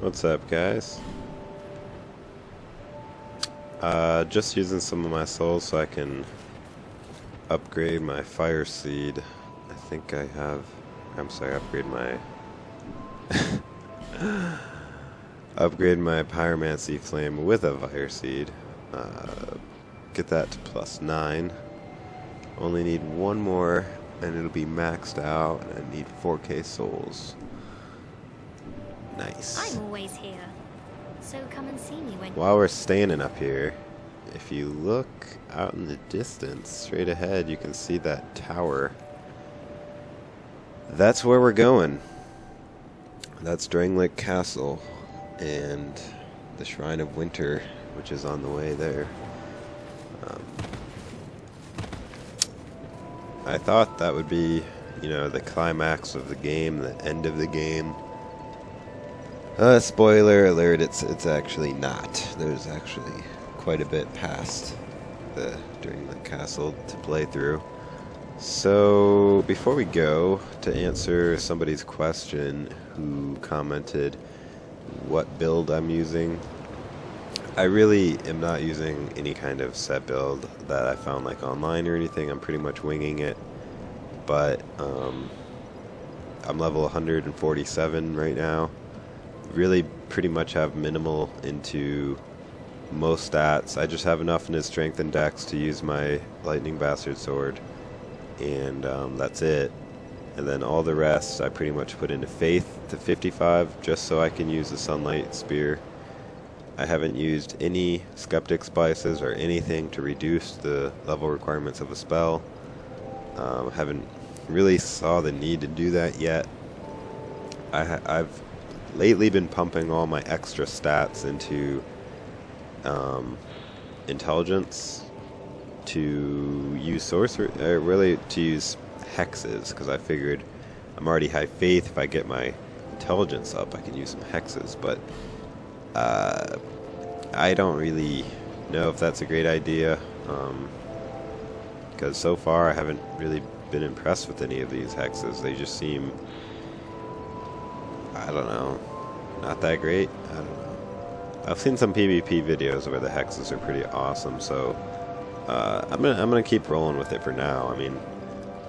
What's up, guys? Just using some of my souls so I can upgrade my fire seed. I think I have... I'm sorry, upgrade my... upgrade my pyromancy flame with a fire seed. Get that to +9. Only need one more and it'll be maxed out, and I need 4k souls. Nice. I'm always here, so come and see me when... While we're standing up here, if you look out in the distance, straight ahead, you can see that tower. That's where we're going. That's Drangleic Castle, and the Shrine of Winter, which is on the way there. I thought that would be, you know, the climax of the game, the end of the game. Spoiler alert, it's actually not. There's actually quite a bit past the Drangleic Castle to play through. So, before we go, to answer somebody's question who commented what build I'm using, I really am not using any kind of set build that I found like online or anything. I'm pretty much winging it, but I'm level 147 right now. Really pretty much have minimal into most stats. I just have enough in his strength and dex to use my lightning bastard sword, and that's it. And then all the rest I pretty much put into faith to 55 just so I can use the sunlight spear. I haven't used any skeptic spices or anything to reduce the level requirements of a spell. Haven't really saw the need to do that yet. I've lately been pumping all my extra stats into intelligence to use sorcery, really to use hexes, because I figured I'm already high faith. If I get my intelligence up, I can use some hexes, but I don't really know if that's a great idea, because so far I haven't really been impressed with any of these hexes. They just seem, I don't know, not that great. I don't know. I've seen some PvP videos where the hexes are pretty awesome, so I'm gonna keep rolling with it for now. I mean,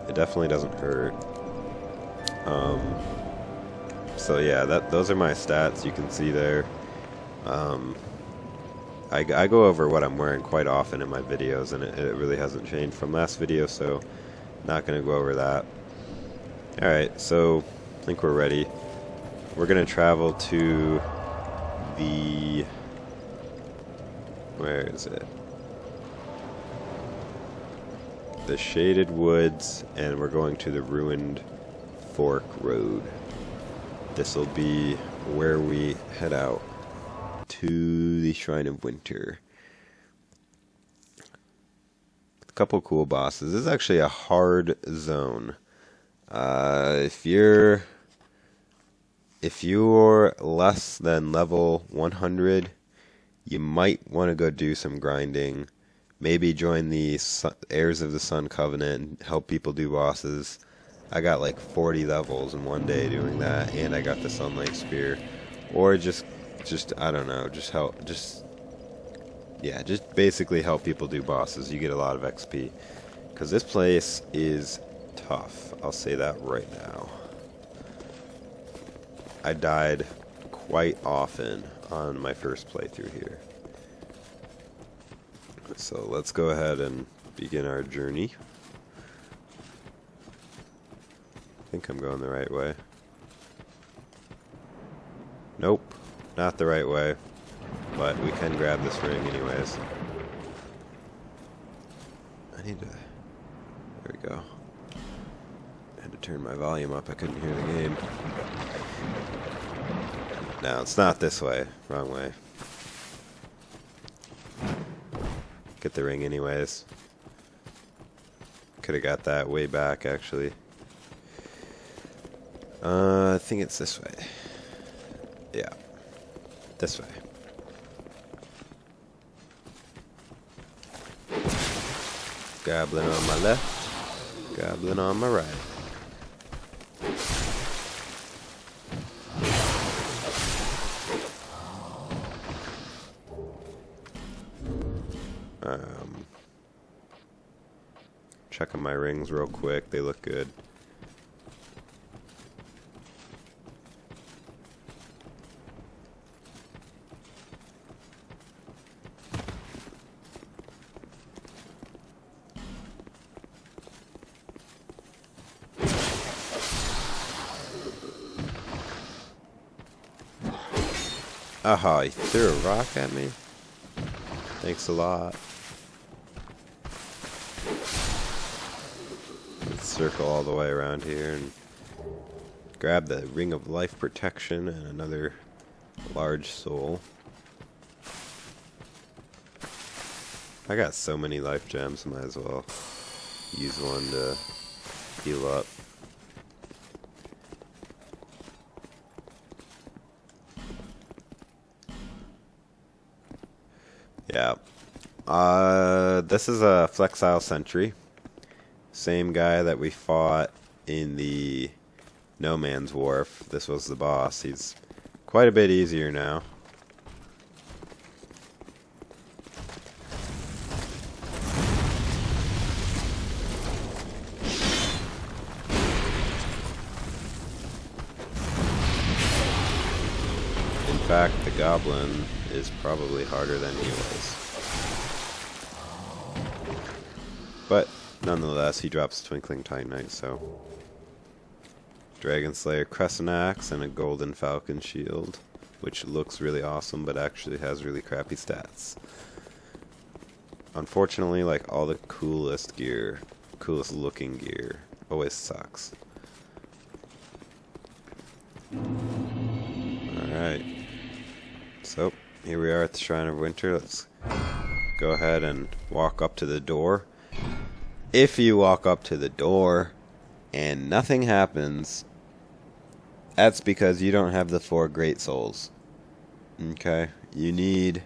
it definitely doesn't hurt. So yeah, those are my stats. You can see there. I go over what I'm wearing quite often in my videos, and it really hasn't changed from last video, so not going to go over that. Alright, so I think we're ready. We're going to travel to the... where is it? The Shaded Woods, and we're going to the Ruined Fork Road. This will be where we head out to the Shrine of Winter. A couple cool bosses. This is actually a hard zone. If you're less than level 100, you might want to go do some grinding. Maybe join the Heirs of the Sun Covenant and help people do bosses. I got like 40 levels in one day doing that, and I got the Sunlight Spear. Or just I don't know, just basically help people do bosses. You get a lot of XP, because this place is tough. I'll say that right now. I died quite often on my first playthrough here. So let's go ahead and begin our journey. I think I'm going the right way. Nope. Not the right way, but we can grab this ring anyways. I need to... there we go. I had to turn my volume up, I couldn't hear the game. No, it's not this way. Wrong way. Get the ring anyways. Could have got that way back, actually. I think it's this way. Yeah. This way. Goblin on my left, goblin on my right. Checking my rings real quick. They look good. Aha, he threw a rock at me? Thanks a lot. Let's circle all the way around here and grab the Ring of Life Protection and another large soul. I got so many life gems, might as well use one to heal up. Yeah. This is a Flexile Sentry. Same guy that we fought in the No Man's Wharf. This was the boss. He's quite a bit easier now. In fact, the goblin is probably harder than he was. But nonetheless, he drops Twinkling Titanite, so Dragonslayer Crescent Axe and a golden Falcon shield, which looks really awesome but actually has really crappy stats. Unfortunately, like all the coolest gear, coolest looking gear, always sucks. Alright. So, here we are at the Shrine of Winter. Let's go ahead and walk up to the door. If you walk up to the door and nothing happens, that's because you don't have the 4 Great Souls. Okay? You need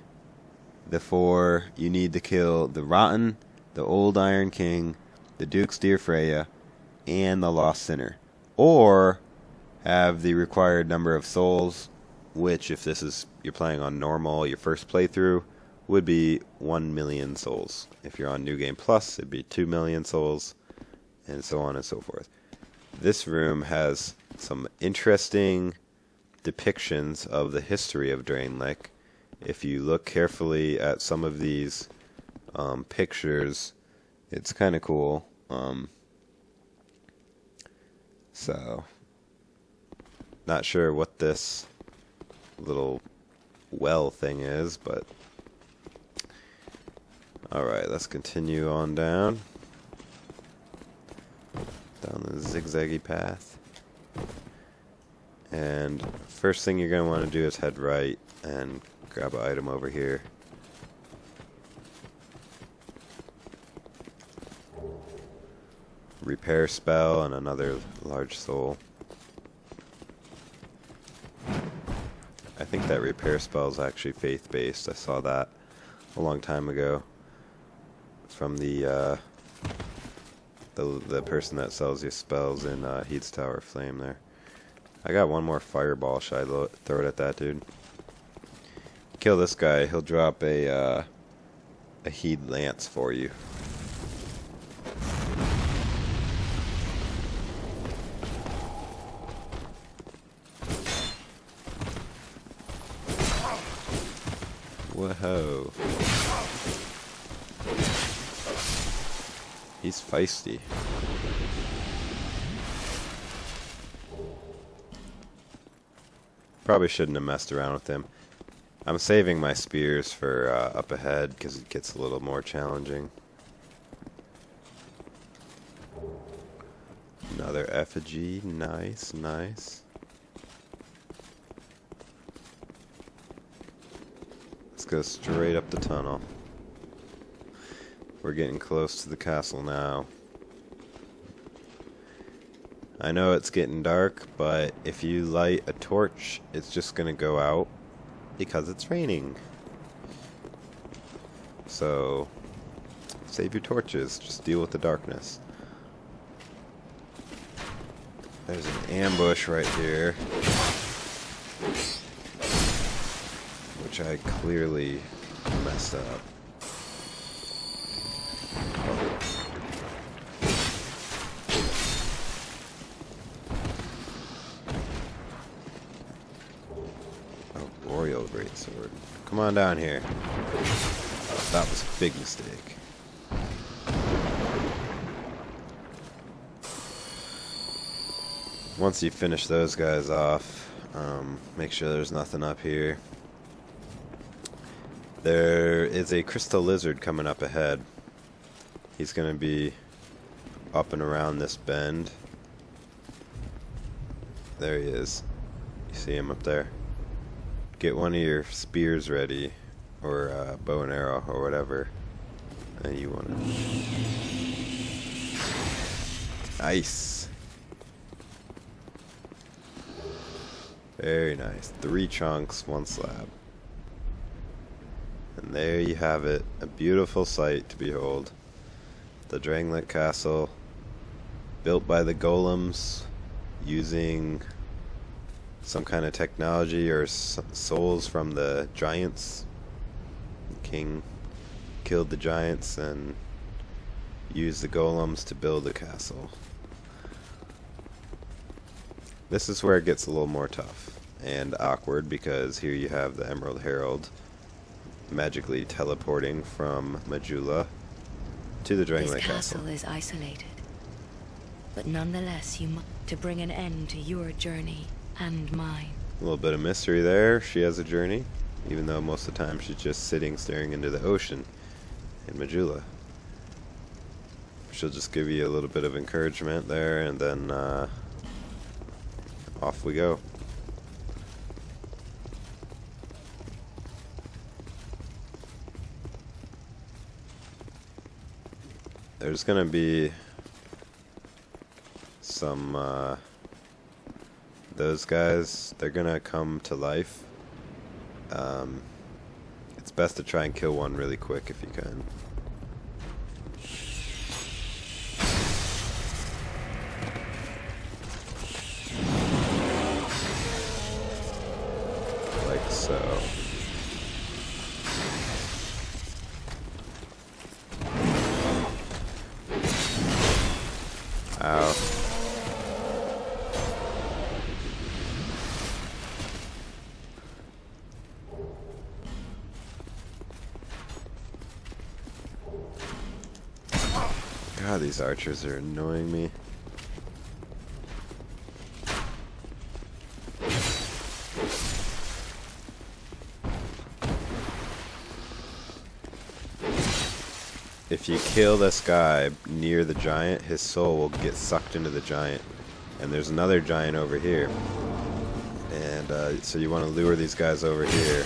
the 4. You need to kill the Rotten, the Old Iron King, the Duke's Dear Freya, and the Lost Sinner. Or have the required number of souls, which, if this is you're playing on normal, your first playthrough, would be 1 million souls. If you're on New Game Plus, it'd be 2 million souls, and so on and so forth. This room has some interesting depictions of the history of Drangleic. If you look carefully at some of these pictures, it's kind of cool. So, not sure what this little well thing is, but alright, let's continue on down the zigzaggy path. And first thing you're going to want to do is head right and grab an item over here. Repair spell and another large soul. I think that repair spell is actually faith-based. I saw that a long time ago from the person that sells you spells in Heat's Tower of Flame there. I got one more fireball. Should I throw it at that dude? Kill this guy. He'll drop a Heide Lance for you. Whoa. He's feisty. Probably shouldn't have messed around with him. I'm saving my spears for up ahead because it gets a little more challenging. Another effigy. Nice, nice. Let's go straight up the tunnel. We're getting close to the castle now. I know it's getting dark, but if you light a torch, it's just gonna go out because it's raining. So, save your torches, just deal with the darkness. There's an ambush right here, which I clearly messed up. Greatsword. Come on down here. That was a big mistake. Once you finish those guys off, make sure there's nothing up here. There is a crystal lizard coming up ahead. He's going to be up and around this bend. There he is. You see him up there? Get one of your spears ready, or bow and arrow, or whatever. And you want to... Nice! Very nice. 3 chunks, 1 slab. And there you have it. A beautiful sight to behold. The Drangleic Castle, built by the golems, using some kind of technology or souls from the giants. The king killed the giants and used the golems to build the castle. This is where it gets a little more tough and awkward, because here you have the Emerald Herald magically teleporting from Majula to the Drangleic Castle. This castle is isolated, but nonetheless you must to bring an end to your journey and mine. A little bit of mystery there. She has a journey, even though most of the time she's just sitting staring into the ocean in Majula. She'll just give you a little bit of encouragement there, and then off we go. There's gonna be some those guys, they're gonna come to life. It's best to try and kill one really quick if you can. Like so. Ow. God, these archers are annoying me. If you kill this guy near the giant, his soul will get sucked into the giant. And there's another giant over here. And so you want to lure these guys over here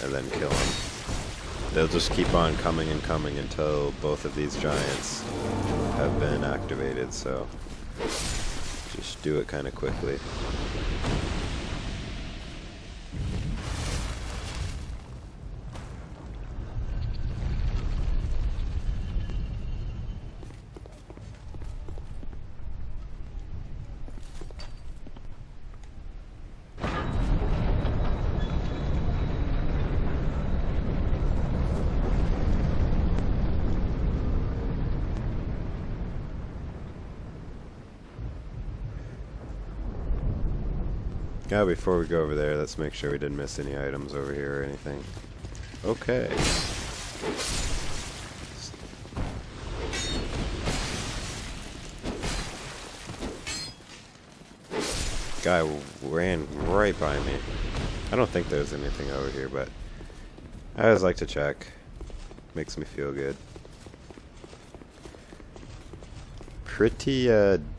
and then kill them. They'll just keep on coming and coming until both of these giants have been activated, so just do it kind of quickly. Now, before we go over there, let's make sure we didn't miss any items over here or anything. Okay. Guy ran right by me. I don't think there's anything over here, but I always like to check. Makes me feel good. Pretty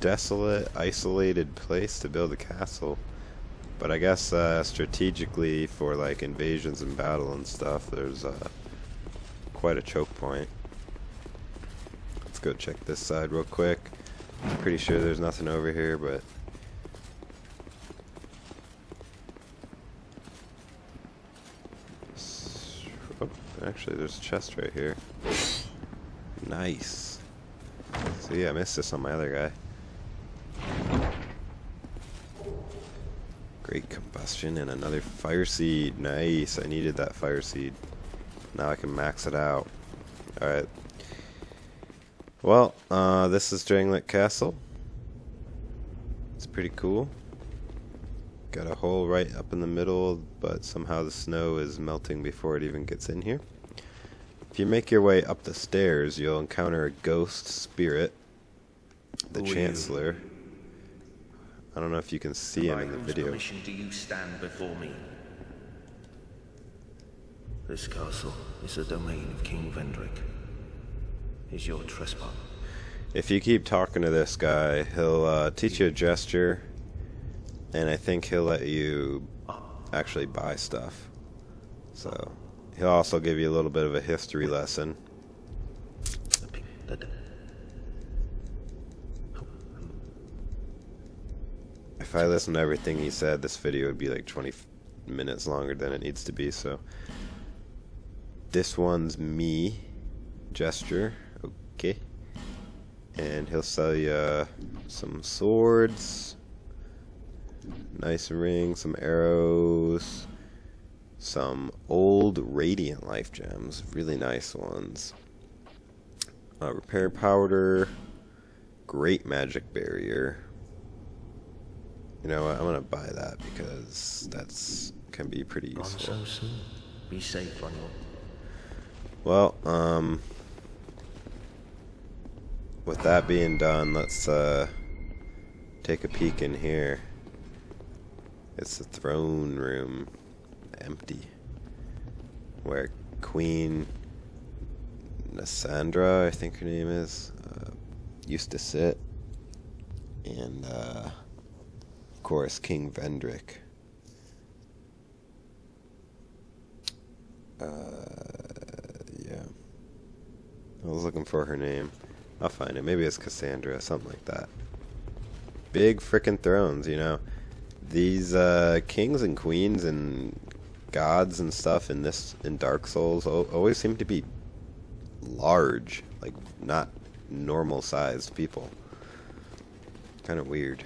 desolate, isolated place to build a castle. But I guess strategically for like invasions and battle and stuff, there's quite a choke point. Let's go check this side real quick. I'm pretty sure there's nothing over here, but oh, actually there's a chest right here. Nice. So yeah, I missed this on my other guy. Great combustion and another fire seed. Nice. I needed that fire seed. Now I can max it out. Alright. Well, this is Drangleic Castle. It's pretty cool. Got a hole right up in the middle, but somehow the snow is melting before it even gets in here. If you make your way up the stairs, you'll encounter a ghost spirit, the Chancellor. I don't know if you can see him in the video. By whose permission do you stand before me? This castle is the domain of King Vendrick. Is your trespass? If you keep talking to this guy, he'll teach you a gesture, and I think he'll let you actually buy stuff. So he'll also give you a little bit of a history lesson. If I listened to everything he said, this video would be like 20 minutes longer than it needs to be. So this one's me gesture, okay, and he'll sell you some swords, nice ring, some arrows, some old radiant life gems, really nice ones, repair powder, great magic barrier. You know what, I'm gonna buy that because that's can be pretty useful. So soon. Be safe on your... Well, with that being done, let's take a peek in here. It's the throne room, empty, where Queen Nashandra, I think her name is, used to sit, and of course King Vendrick. Yeah, I was looking for her name. I'll find it. Maybe it's Cassandra, something like that. Big frickin' thrones, you know. These kings and queens and gods and stuff in Dark Souls always seem to be large, like not normal sized people. Kind of weird.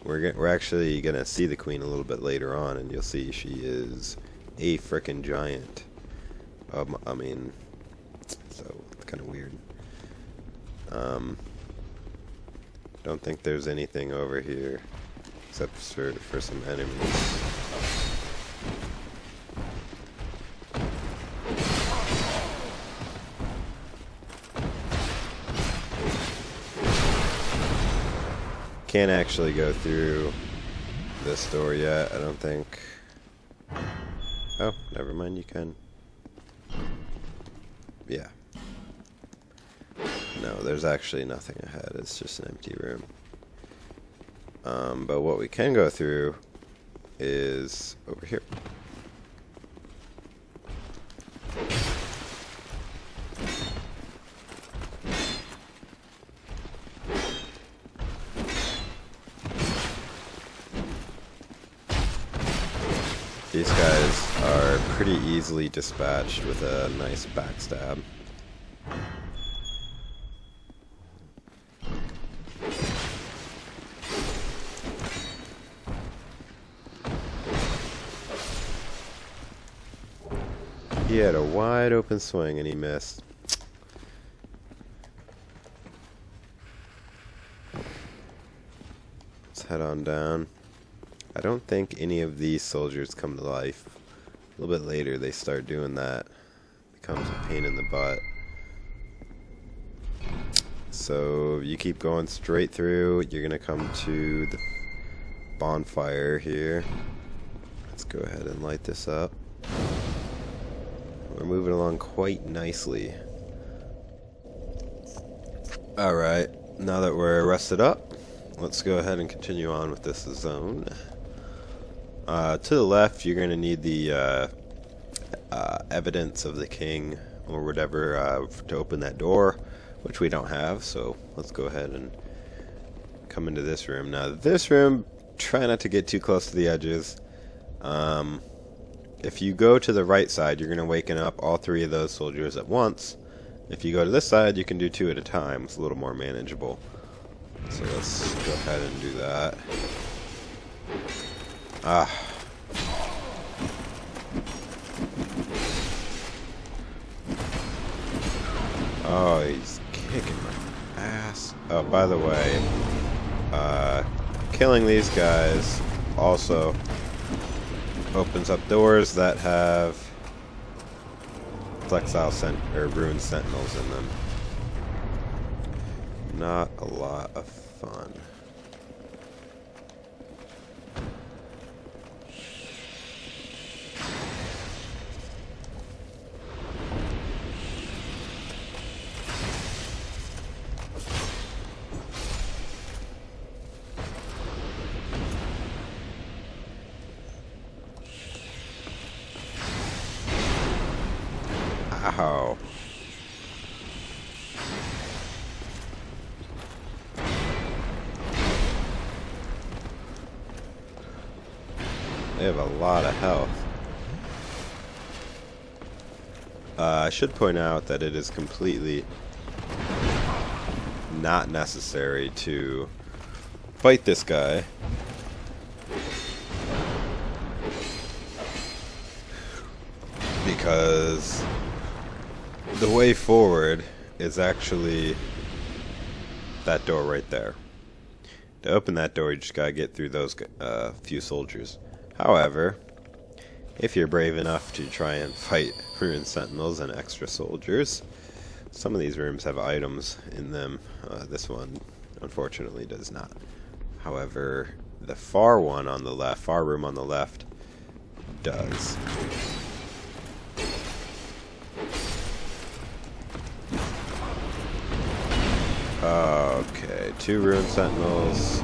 We're actually gonna see the queen a little bit later on, and you'll see she is a frickin' giant. I mean, so it's kind of weird. Don't think there's anything over here except for some enemies. Can't actually go through this door yet, I don't think. Oh, never mind, you can. Yeah. No, there's actually nothing ahead, it's just an empty room. But what we can go through is over here. These guys are pretty easily dispatched with a nice backstab. He had a wide open swing and he missed. Let's head on down. I don't think any of these soldiers come to life. A little bit later they start doing that. Becomes a pain in the butt. So you keep going straight through, you're gonna come to the bonfire here. Let's go ahead and light this up. We're moving along quite nicely. Alright, now that we're rested up, let's go ahead and continue on with this zone. To the left, you're going to need the evidence of the king or whatever to open that door, which we don't have, so let's go ahead and come into this room. Now, this room, try not to get too close to the edges. If you go to the right side, you're going to waken up all three of those soldiers at once. If you go to this side, you can do two at a time. It's a little more manageable. So let's go ahead and do that. Oh, he's kicking my ass. Oh, by the way, killing these guys also opens up doors that have Flexile or Ruined Sentinels in them. Not a lot of fun. Ow. They have a lot of health. I should point out that it is completely not necessary to fight this guy. Because the way forward is actually that door right there. To open that door, you just gotta get through those few soldiers. However, if you're brave enough to try and fight Ruined Sentinels and extra soldiers, some of these rooms have items in them. This one, unfortunately, does not. However, the far room on the left, does. Okay, 2 Ruined Sentinels.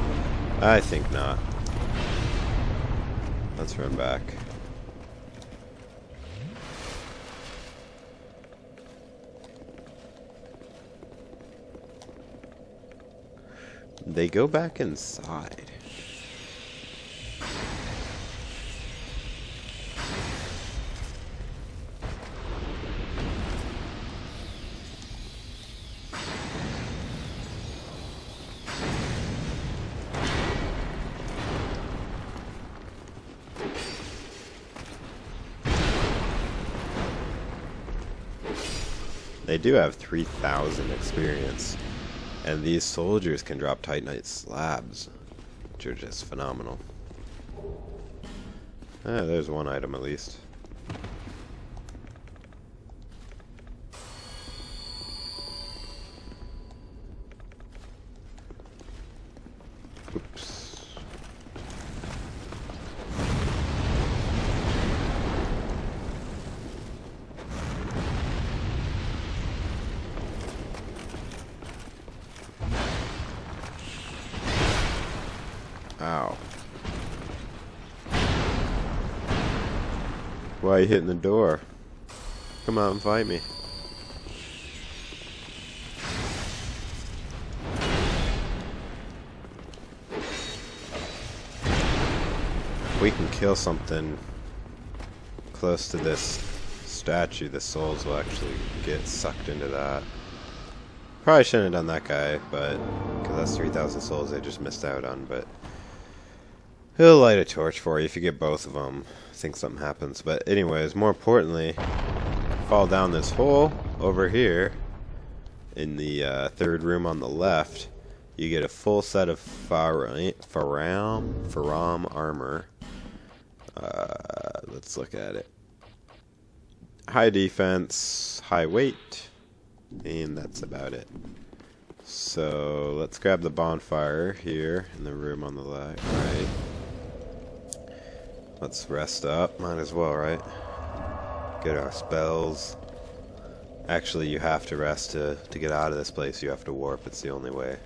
I think not. Let's run back. They go back inside. They do have 3,000 experience, and these soldiers can drop Titanite slabs, which are just phenomenal. There's one item at least. Oops. Ow. Why are you hitting the door? Come out and fight me. If we can kill something close to this statue, the souls will actually get sucked into that. Probably shouldn't have done that guy, but because that's 3,000 souls they just missed out on, but he'll light a torch for you if you get both of them. I think something happens. But anyways, more importantly, fall down this hole over here in the 3rd room on the left. You get a full set of Faraam Armor. Let's look at it. High defense, high weight, and that's about it. So let's grab the bonfire here in the room on the right. Let's rest up. Might as well, right? Get our spells. Actually, you have to rest to get out of this place. You have to warp. It's the only way.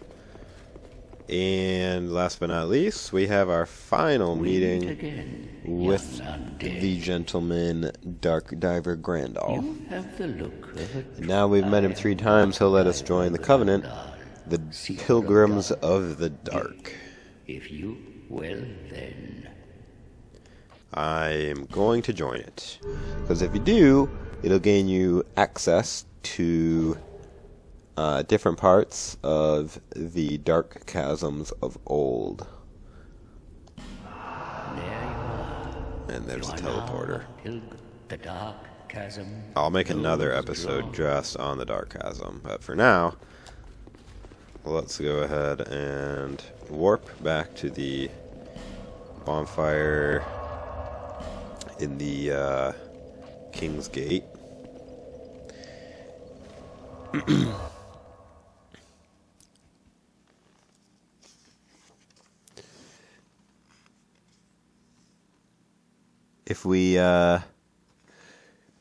And last but not least, we have our final meeting with the gentleman Darkdiver Grandahl. Now we've met him 3 times. He'll let us join the Covenant, the Pilgrims of the Dark. If you will, then I am going to join it, because if you do, it'll gain you access to different parts of the dark chasms of old. And there's a teleporter. The dark chasm. I'll make another episode just on the dark chasm, but for now, let's go ahead and warp back to the Bonfire in the King's Gate. If we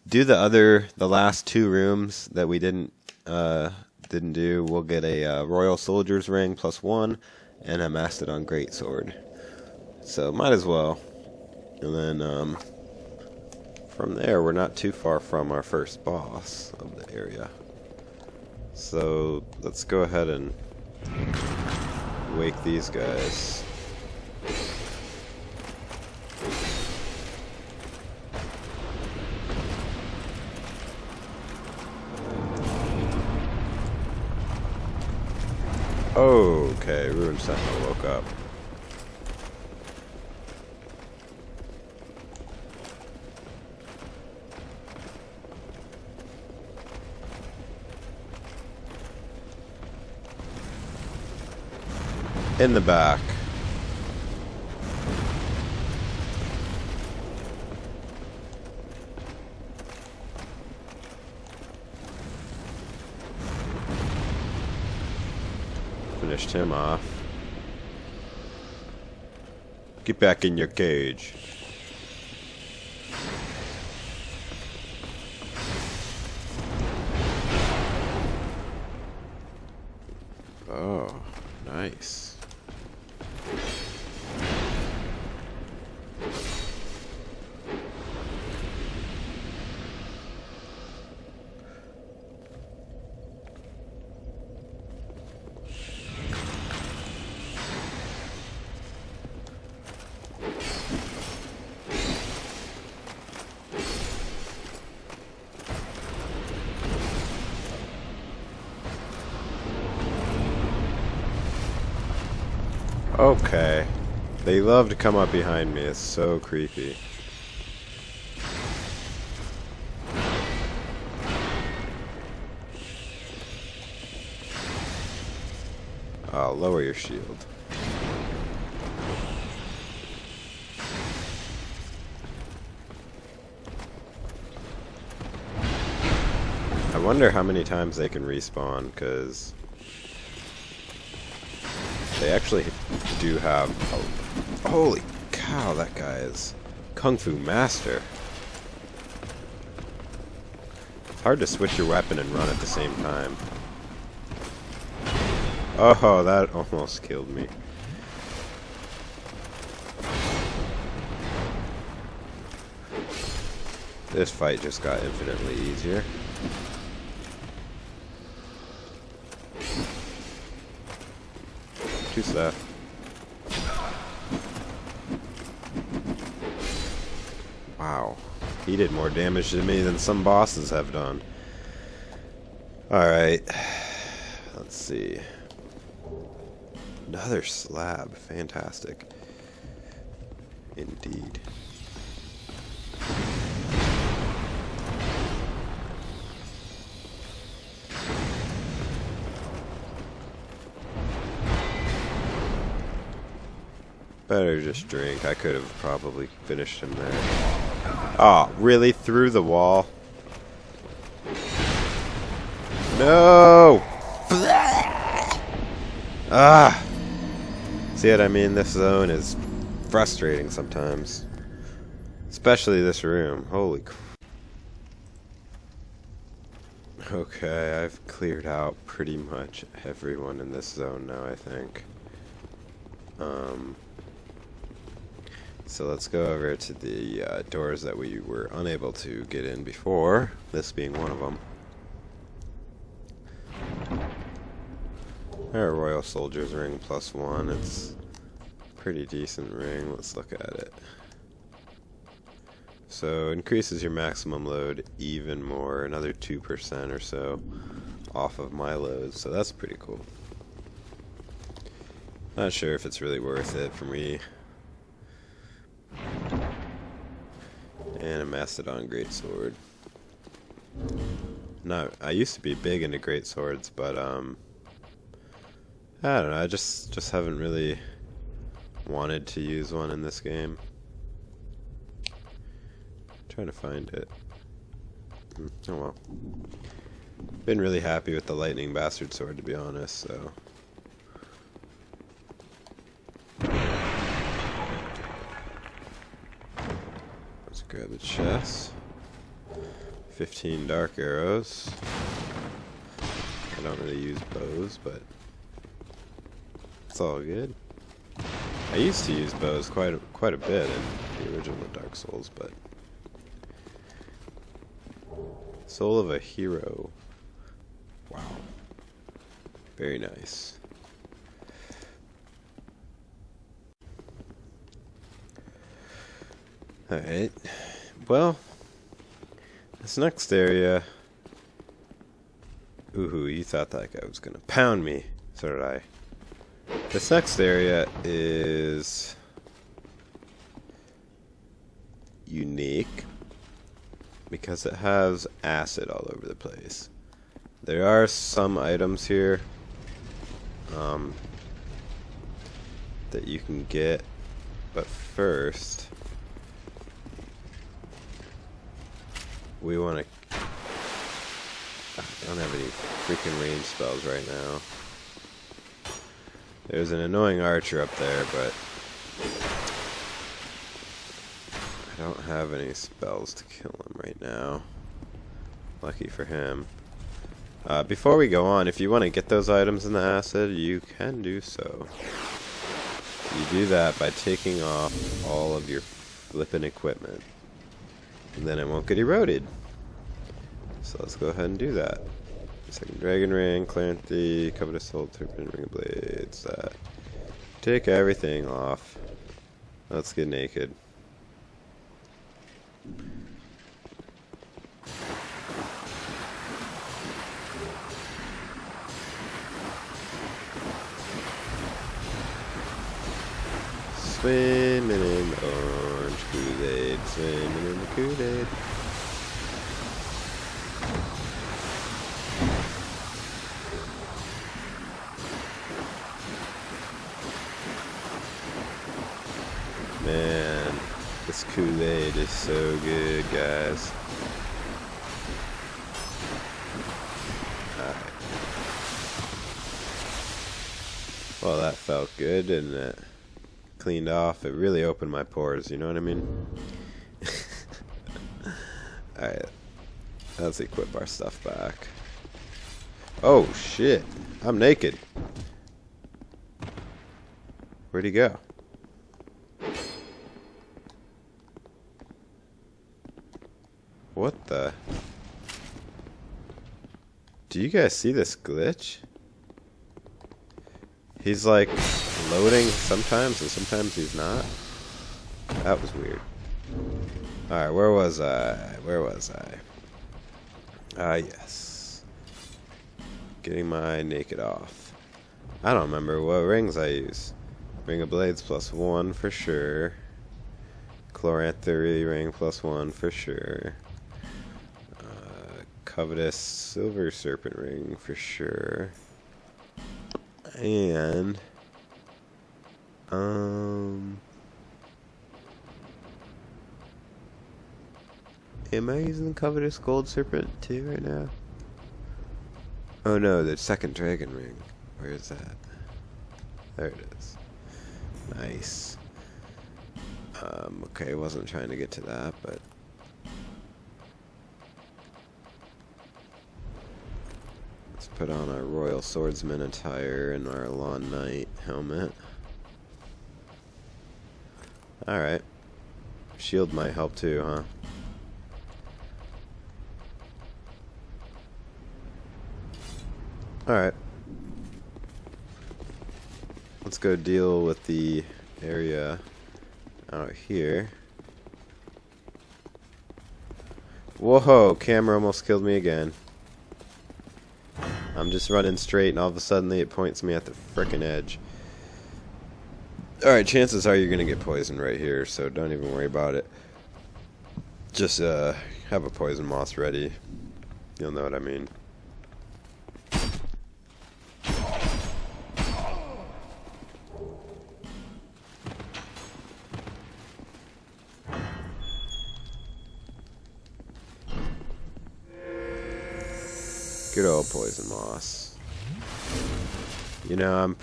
do the last two rooms that we didn't do, we'll get a Royal Soldier's Ring +1 and a Mastodon Greatsword. So might as well. And then from there, we're not too far from our first boss of the area. So let's go ahead and wake these guys. Okay, Ruined Sentinel woke up. In the back. Finished him off. Get back in your cage. Oh, nice. Okay. They love to come up behind me. It's so creepy. Oh, lower your shield. I wonder how many times they can respawn, because they actually do have... Oh, holy cow, that guy is Kung Fu Master. It's hard to switch your weapon and run at the same time. Oh, that almost killed me. This fight just got infinitely easier. Two left. Wow. He did more damage to me than some bosses have done. Alright. Let's see. Another slab. Fantastic. Indeed. Better just drink. I could have probably finished him there. Oh, really? Through the wall? No! Ah! See what I mean? This zone is frustrating sometimes. Especially this room. Holy crap. Okay, I've cleared out pretty much everyone in this zone now, I think. So let's go over to the doors that we were unable to get in before, this being one of them. Our Royal Soldier's Ring +1, it's a pretty decent ring, let's look at it. So increases your maximum load even more, another 2% or so off of my load, so that's pretty cool. Not sure if it's really worth it for me. And a Mastodon Greatsword. No, I used to be big into greatswords, but I don't know. I just haven't really wanted to use one in this game. Trying to find it. Oh well. Been really happy with the lightning bastard sword, to be honest, so. Let's grab the chest. 15 dark arrows. I don't really use bows, but it's all good. I used to use bows quite a bit in the original Dark Souls, but Soul of a Hero. Wow. Very nice. Alright. Well, this next area. Ooh, you thought that guy was gonna pound me. So did I. This next area is unique because it has acid all over the place. There are some items here that you can get, but first we want to. I don't have any freaking range spells right now. There's an annoying archer up there, but I don't have any spells to kill him right now. Lucky for him. Before we go on, if you want to get those items in the acid, you can do so. You do that by taking off all of your flippin' equipment. And then it won't get eroded. So let's go ahead and do that. Second Dragon Ring, Clarity, Covetous Soul, Serpent, Ring of Blades. Take everything off. Let's get naked. Swimming in the orange Kool-Aid, swimming in the Kool-Aid. Man, this Kool-Aid is so good, guys. Alright. Well, that felt good, didn't it? Cleaned off. It really opened my pores, you know what I mean? Alright. Let's equip our stuff back. Oh, shit. I'm naked. Where'd he go? What the? Do you guys see this glitch? He's like loading sometimes and sometimes he's not. That was weird. Alright, where was I? Where was I? Yes. Getting my naked off. I don't remember what rings I use. Ring of Blades +1 for sure. Chloranthy ring +1 for sure. Covetous Silver Serpent Ring for sure. And am I using the Covetous Gold Serpent too right now? Oh no, the second Dragon Ring. Where is that? There it is. Nice. Okay, I wasn't trying to get to that, but let's put on our Royal Swordsman attire and our Lawn Knight helmet. Alright. Shield might help too, huh? Alright. Let's go deal with the area out here. Whoa, camera almost killed me again. I'm just running straight and all of a sudden it points me at the frickin' edge. Alright, chances are you're gonna get poisoned right here, so don't even worry about it. Just have a poison moss ready. You'll know what I mean. Good old poison moss. You know,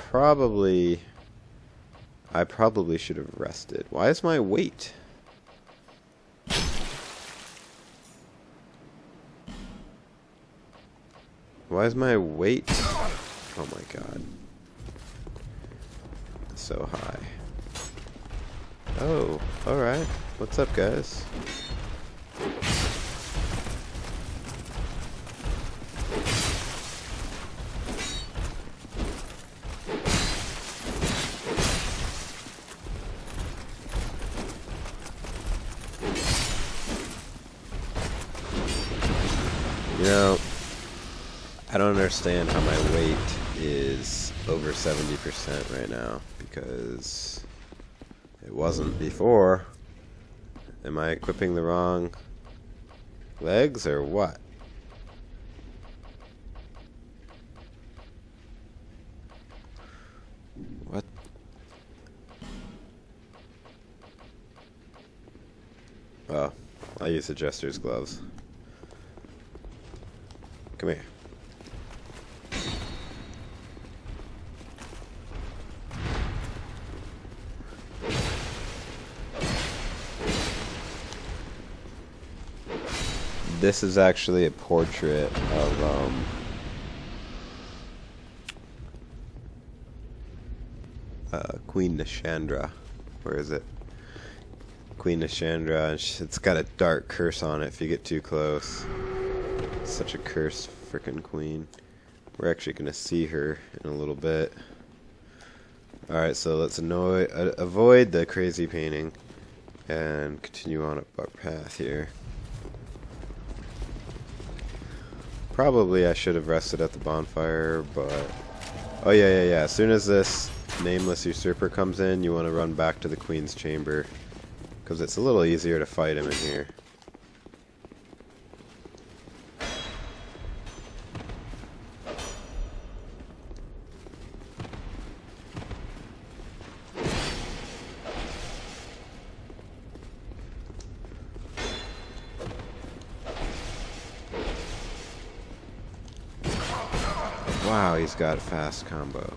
I probably should have rested. Why is my weight? Why is my weight? Oh my god. So high. Oh, alright. What's up, guys? You know, I don't understand how my weight is over 70% right now, because it wasn't before. Am I equipping the wrong legs or what? What? Oh, I'll use the Jester's gloves. Come here. This is actually a portrait of Queen Nashandra. Where is it? Queen Nashandra. It's got a dark curse on it if you get too close. Such a cursed frickin' queen. We're actually gonna see her in a little bit. Alright, so let's avoid the crazy painting and continue on up our path here. Probably I should have rested at the bonfire, but... Oh yeah. As soon as this Nameless Usurper comes in, you want to run back to the Queen's Chamber, because it's a little easier to fight him in here. Wow, he's got a fast combo.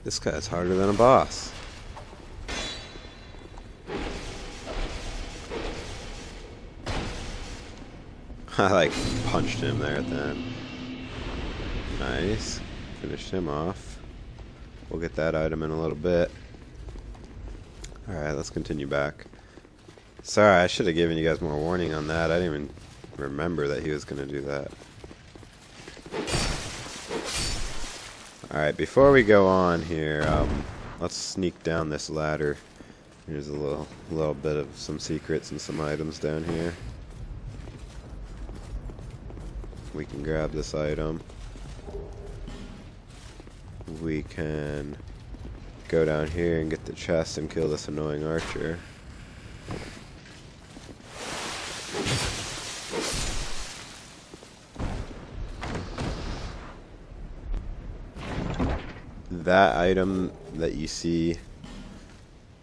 This guy's harder than a boss. I like punched him there at the end. Nice. Finished him off. We'll get that item in a little bit. Alright, let's continue back. Sorry, I should have given you guys more warning on that. I didn't even remember that he was going to do that. Alright, before we go on here, let's sneak down this ladder. Here's a little bit of some secrets and some items down here. We can grab this item. We can go down here and get the chest and kill this annoying archer. That item that you see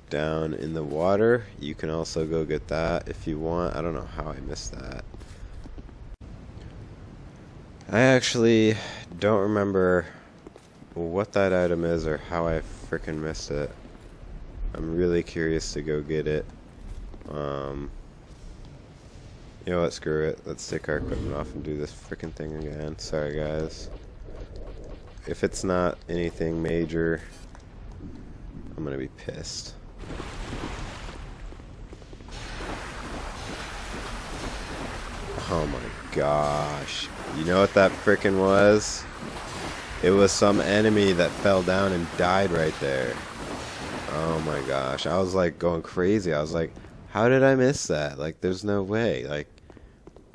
down in the water, you can also go get that if you want. I don't know how I missed that. I actually don't remember what that item is or how I frickin' missed it. I'm really curious to go get it. You know what, screw it. Let's take our equipment off and do this frickin' thing again. Sorry guys. If it's not anything major, I'm gonna be pissed. Oh my gosh. You know what that frickin' was? It was some enemy that fell down and died right there. Oh my gosh. I was like going crazy. I was like, how did I miss that? Like, there's no way. Like,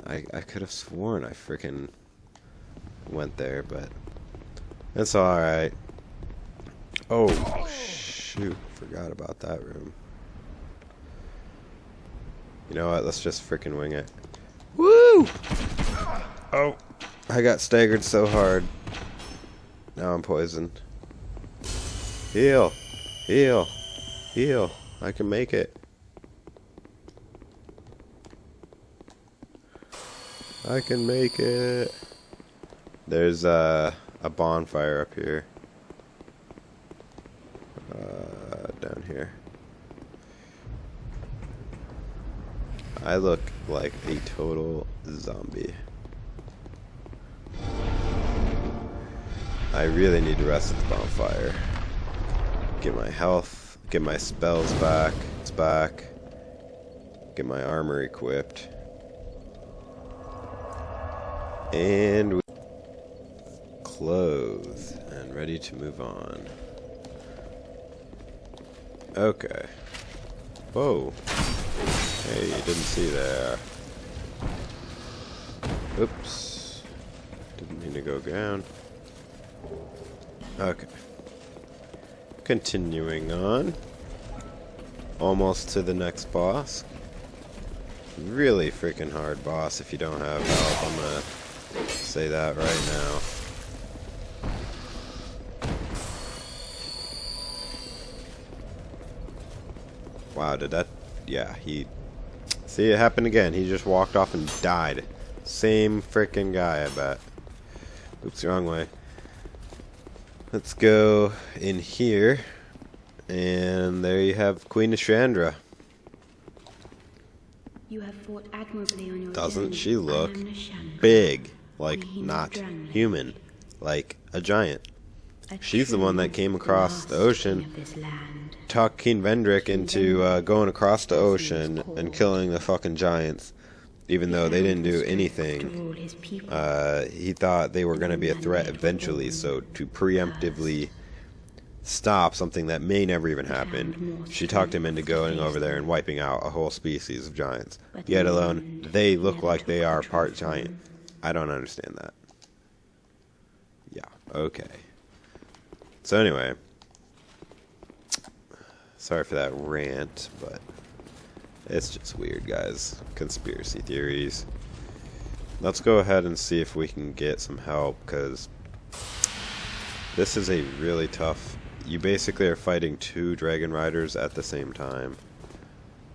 I could have sworn I frickin' went there, but it's alright. Oh, shoot. Forgot about that room. You know what? Let's just freaking wing it. Woo! Oh, I got staggered so hard. Now I'm poisoned. Heal! Heal! Heal! I can make it. I can make it. There's a bonfire up here. Down here. I look like a total zombie. I really need to rest at the bonfire. Get my health, get my spells back. It's back. Get my armor equipped. And clothed and ready to move on. Okay. Whoa. Hey, you didn't see there. Oops. Didn't mean to go down. Okay. Continuing on. Almost to the next boss. Really freaking hard boss if you don't have help. I'm gonna say that right now. Wow, did that... Yeah, he... See, it happened again. He just walked off and died. Same freaking guy, I bet. Oops, wrong way. Let's go in here. And there you have Queen Nashandra. You have fought admirably on your Doesn't journey. she look I am Nashandra, big? Like, Queen of not Drangleic. human. Like a giant. A She's the one that came true across the last ocean, king of this land. talked King Vendrick into going across the ocean and killing the fucking giants, even though they didn't do anything. He thought they were going to be a threat eventually, so to preemptively stop something that may never even happen, she talked him into going over there and wiping out a whole species of giants. Yet alone, they look like they are part giant. I don't understand that. Yeah, okay. So anyway, sorry for that rant, but it's just weird, guys. Conspiracy theories. Let's go ahead and see if we can get some help, because this is a really tough... You basically are fighting two Dragonriders at the same time.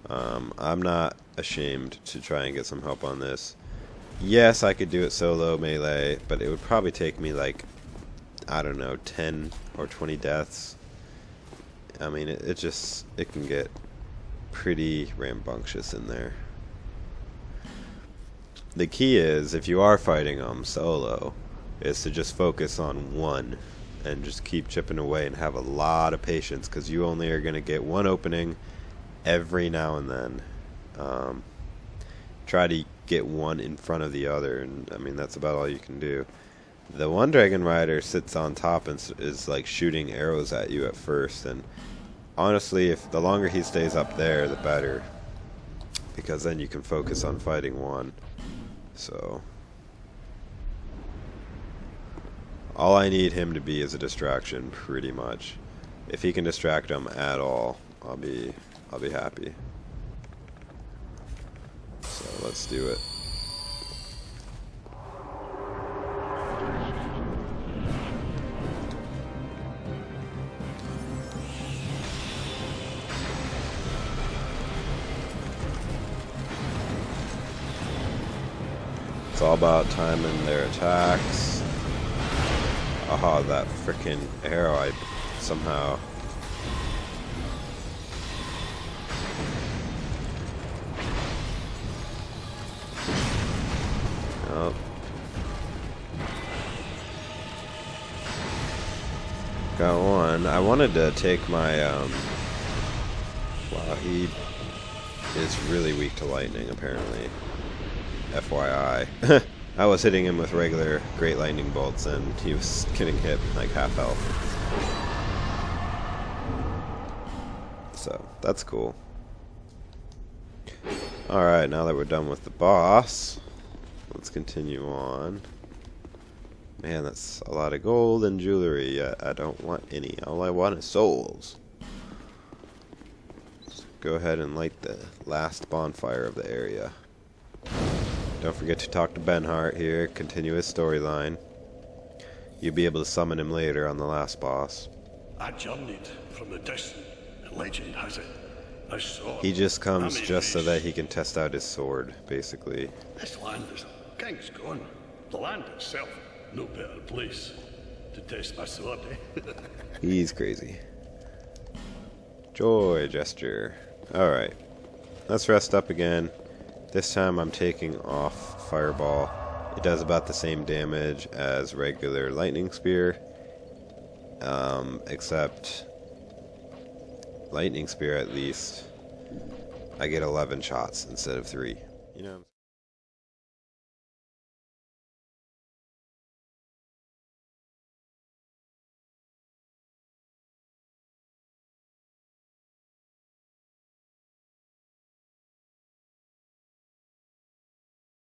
I'm not ashamed to try and get some help on this. Yes, I could do it solo melee, but it would probably take me like, I don't know, 10 or 20 deaths. I mean, it can get pretty rambunctious in there. The key is, if you are fighting them solo, is to just focus on one and just keep chipping away and have a lot of patience, because you only are going to get one opening every now and then. Try to get one in front of the other, and I mean, that's about all you can do. The one Dragon Rider sits on top and is like shooting arrows at you at first, and honestly, if the longer he stays up there, the better, because then you can focus on fighting one. So all I need him to be is a distraction, pretty much. If he can distract him at all, I'll be happy. So let's do it. It's all about timing their attacks. Aha, that frickin' arrow, I somehow... Oh. Got one. I wanted to take my, Wow, he is really weak to lightning, apparently. FYI. I was hitting him with regular Great Lightning Bolts, and he was getting hit like half health. So, that's cool. Alright, now that we're done with the boss, let's continue on. Man, that's a lot of gold and jewelry. I don't want any. All I want is souls. Let's go ahead and light the last bonfire of the area. Don't forget to talk to Benhart here, continue his storyline. You'll be able to summon him later on the last boss. I journeyed from the distant, and legend has it. I saw He just comes just so that he can test out his sword, basically. this land is king's gone. The land itself, no better place to test my sword, eh? He's crazy. Joy gesture. Alright. Let's rest up again. This time I'm taking off Fireball. It does about the same damage as regular Lightning Spear. Except Lightning Spear, at least I get 11 shots instead of 3. You know.